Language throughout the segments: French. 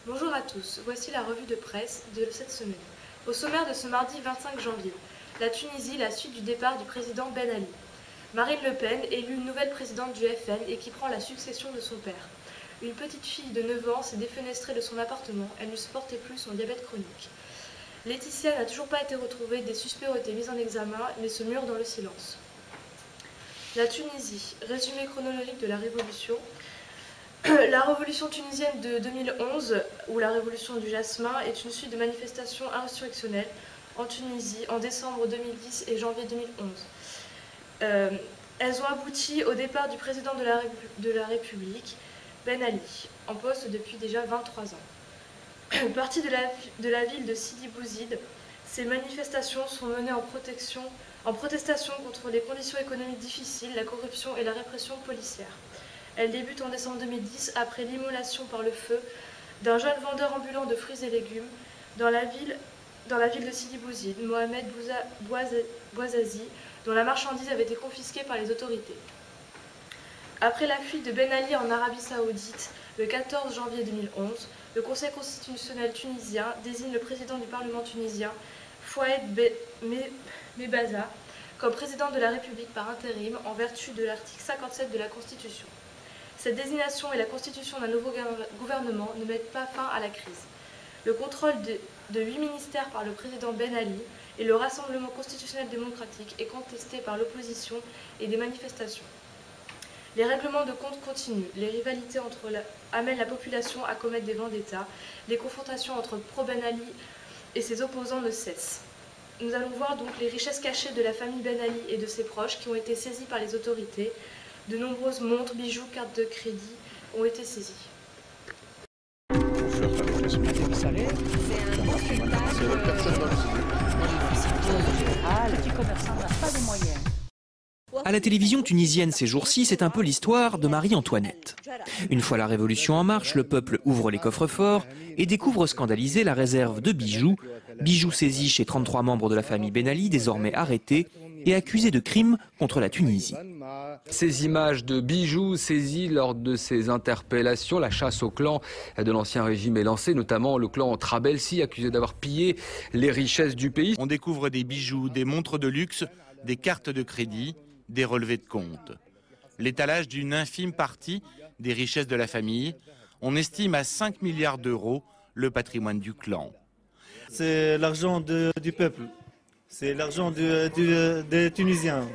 Bonjour à tous, voici la revue de presse de cette semaine. Au sommaire de ce mardi 25 janvier, la Tunisie, la suite du départ du président Ben Ali. Marine Le Pen, élue nouvelle présidente du FN et qui prend la succession de son père. Une petite fille de 9 ans s'est défenestrée de son appartement, elle ne supportait plus son diabète chronique. Laetitia n'a toujours pas été retrouvée, des suspects ont été mis en examen, mais se murent dans le silence. La Tunisie, résumé chronologique de la Révolution. La révolution tunisienne de 2011, ou la révolution du jasmin, est une suite de manifestations insurrectionnelles en Tunisie en décembre 2010 et janvier 2011. Elles ont abouti au départ du président de la République, Ben Ali, en poste depuis déjà 23 ans. Parti de la ville de Sidi Bouzid, ces manifestations sont menées en protestation contre les conditions économiques difficiles, la corruption et la répression policière. Elle débute en décembre 2010 après l'immolation par le feu d'un jeune vendeur ambulant de fruits et légumes dans la ville de Sidi Bouzid, Mohamed Bouazizi, dont la marchandise avait été confisquée par les autorités. Après la fuite de Ben Ali en Arabie Saoudite le 14 janvier 2011, le Conseil constitutionnel tunisien désigne le président du Parlement tunisien, Fouad Mebaza, comme président de la République par intérim en vertu de l'article 57 de la Constitution. Cette désignation et la constitution d'un nouveau gouvernement ne mettent pas fin à la crise. Le contrôle de 8 ministères par le président Ben Ali et le Rassemblement constitutionnel démocratique est contesté par l'opposition et des manifestations. Les règlements de compte continuent, les rivalités amènent la population à commettre des vendettas, les confrontations entre pro-Ben Ali et ses opposants ne cessent. Nous allons voir donc les richesses cachées de la famille Ben Ali et de ses proches qui ont été saisies par les autorités. De nombreuses montres, bijoux, cartes de crédit ont été saisies. À la télévision tunisienne ces jours-ci, c'est un peu l'histoire de Marie-Antoinette. Une fois la révolution en marche, le peuple ouvre les coffres-forts et découvre scandalisé la réserve de bijoux. Bijoux saisis chez 33 membres de la famille Ben Ali, désormais arrêtés et accusés de crimes contre la Tunisie. Ces images de bijoux saisis lors de ces interpellations, la chasse au clan de l'ancien régime est lancée, notamment le clan Trabelsi, accusé d'avoir pillé les richesses du pays. On découvre des bijoux, des montres de luxe, des cartes de crédit, des relevés de compte. L'étalage d'une infime partie des richesses de la famille, on estime à 5 milliards d'euros le patrimoine du clan. C'est l'argent du peuple, c'est l'argent des Tunisiens.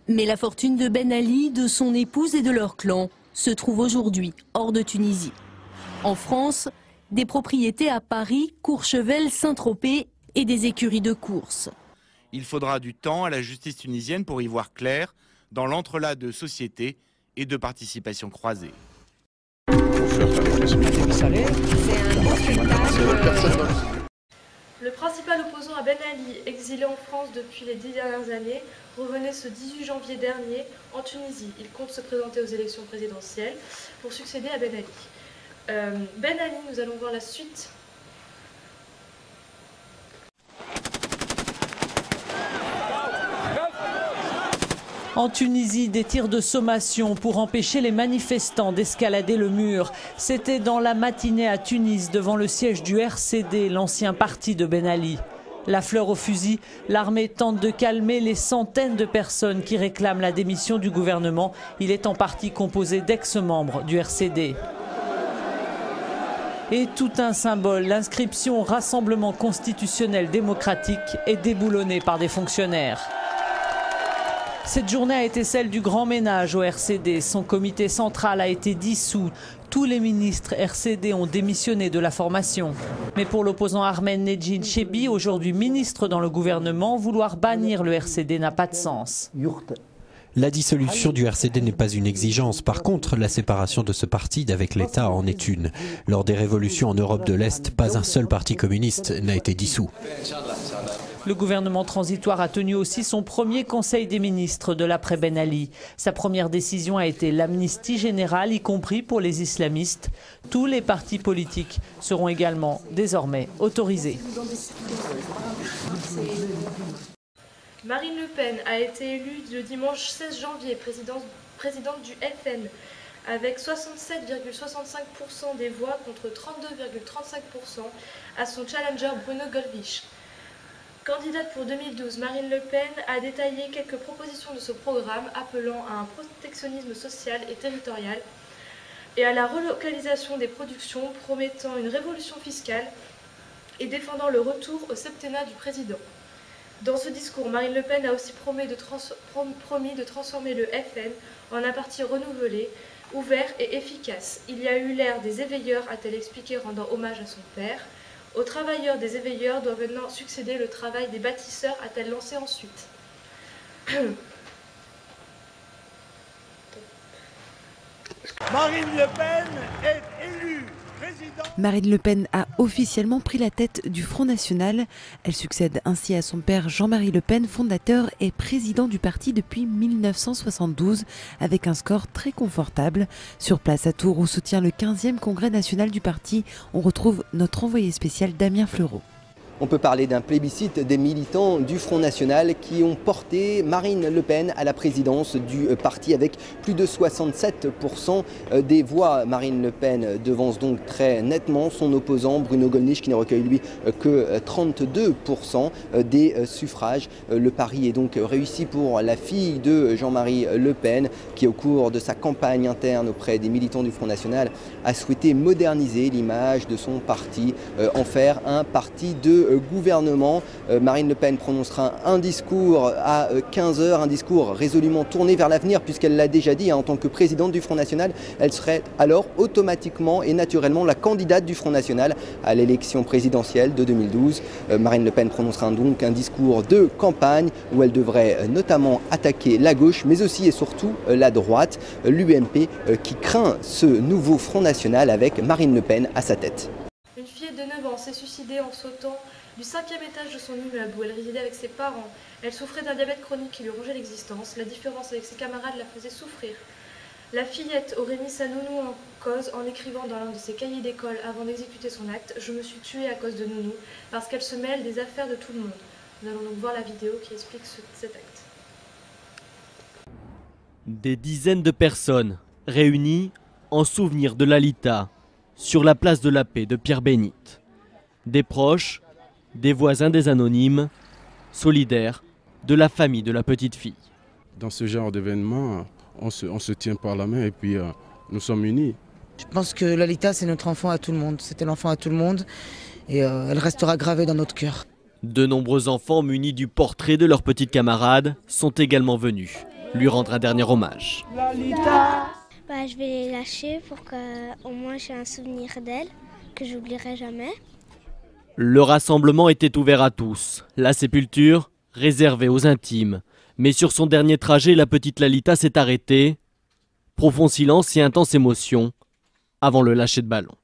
Mais la fortune de Ben Ali, de son épouse et de leur clan se trouve aujourd'hui hors de Tunisie. En France, des propriétés à Paris, Courchevel, Saint-Tropez et des écuries de course. Il faudra du temps à la justice tunisienne pour y voir clair dans l'entrelac de sociétés et de participations croisées. Le principal opposant à Ben Ali, exilé en France depuis les 10 dernières années, revenait ce 18 janvier dernier en Tunisie. Il compte se présenter aux élections présidentielles pour succéder à Ben Ali. Ben Ali, nous allons voir la suite. En Tunisie, des tirs de sommation pour empêcher les manifestants d'escalader le mur. C'était dans la matinée à Tunis, devant le siège du RCD, l'ancien parti de Ben Ali. La fleur au fusil, l'armée tente de calmer les centaines de personnes qui réclament la démission du gouvernement. Il est en partie composé d'ex-membres du RCD. Et tout un symbole, l'inscription Rassemblement constitutionnel démocratique est déboulonnée par des fonctionnaires. Cette journée a été celle du grand ménage au RCD. Son comité central a été dissous. Tous les ministres RCD ont démissionné de la formation. Mais pour l'opposant Ahmed Nedjin Chebi, aujourd'hui ministre dans le gouvernement, vouloir bannir le RCD n'a pas de sens. La dissolution du RCD n'est pas une exigence. Par contre, la séparation de ce parti d'avec l'État en est une. Lors des révolutions en Europe de l'Est, pas un seul parti communiste n'a été dissous. Le gouvernement transitoire a tenu aussi son premier conseil des ministres de l'après Ben Ali. Sa première décision a été l'amnistie générale, y compris pour les islamistes. Tous les partis politiques seront également désormais autorisés. Marine Le Pen a été élue le dimanche 16 janvier présidente du FN. avec 67,65% des voix contre 32,35% à son challenger Bruno Gollnisch. Candidate pour 2012, Marine Le Pen a détaillé quelques propositions de ce programme appelant à un protectionnisme social et territorial et à la relocalisation des productions, promettant une révolution fiscale et défendant le retour au septennat du président. Dans ce discours, Marine Le Pen a aussi promis de transformer le FN en un parti renouvelé, ouvert et efficace. Il y a eu l'ère des éveilleurs, a-t-elle expliqué, rendant hommage à son père. Aux travailleurs des éveilleurs doit maintenant succéder le travail des bâtisseurs, a-t-elle lancé ensuite. Marine Le Pen est élue présidente. Marine Le Pen a officiellement pris la tête du Front National. Elle succède ainsi à son père Jean-Marie Le Pen, fondateur et président du parti depuis 1972, avec un score très confortable. Sur place à Tours, où se tient le 15e congrès national du parti, on retrouve notre envoyé spécial Damien Fleureau. On peut parler d'un plébiscite des militants du Front National qui ont porté Marine Le Pen à la présidence du parti avec plus de 67% des voix. Marine Le Pen devance donc très nettement son opposant Bruno Gollnisch qui ne recueille lui que 32% des suffrages. Le pari est donc réussi pour la fille de Jean-Marie Le Pen qui au cours de sa campagne interne auprès des militants du Front National a souhaité moderniser l'image de son parti, en faire un parti de gouvernement. Marine Le Pen prononcera un discours à 15h, un discours résolument tourné vers l'avenir puisqu'elle l'a déjà dit, en tant que présidente du Front National, elle serait alors automatiquement et naturellement la candidate du Front National à l'élection présidentielle de 2012. Marine Le Pen prononcera donc un discours de campagne où elle devrait notamment attaquer la gauche mais aussi et surtout la droite, l'UMP qui craint ce nouveau Front National avec Marine Le Pen à sa tête. Une fillette de 9 ans s'est suicidée en sautant du 5e étage de son immeuble où elle résidait avec ses parents. Elle souffrait d'un diabète chronique qui lui rongeait l'existence. La différence avec ses camarades la faisait souffrir. La fillette aurait mis sa nounou en cause en écrivant dans l'un de ses cahiers d'école avant d'exécuter son acte « Je me suis tuée à cause de nounou parce qu'elle se mêle des affaires de tout le monde ». Nous allons donc voir la vidéo qui explique cet acte. Des dizaines de personnes réunies en souvenir de Lalita sur la place de la Paix de Pierre-Bénite. Des proches, des voisins des anonymes, solidaires de la famille de la petite fille. Dans ce genre d'événement, on se tient par la main et puis nous sommes unis. Je pense que Lalita, c'est notre enfant à tout le monde. C'était l'enfant à tout le monde et elle restera gravée dans notre cœur. De nombreux enfants munis du portrait de leur petite camarade sont également venus lui rendre un dernier hommage. Lalita. Je vais les lâcher pour qu'au moins j'ai un souvenir d'elle, que j'oublierai jamais. Le rassemblement était ouvert à tous, la sépulture réservée aux intimes. Mais sur son dernier trajet, la petite Lalita s'est arrêtée. Profond silence et intense émotion avant le lâcher de ballon.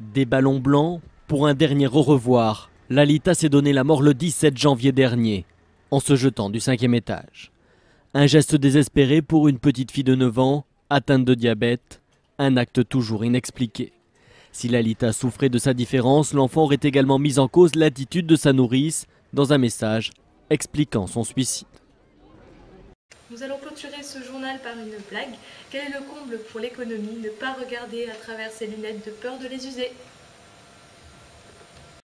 Des ballons blancs pour un dernier au revoir. Lalita s'est donné la mort le 17 janvier dernier, en se jetant du 5e étage. Un geste désespéré pour une petite fille de 9 ans, atteinte de diabète, un acte toujours inexpliqué. Si Lalita souffrait de sa différence, l'enfant aurait également mis en cause l'attitude de sa nourrice dans un message expliquant son suicide. Nous allons clôturer ce journal par une blague. Quel est le comble pour l'économie? Ne pas regarder à travers ses lunettes de peur de les user.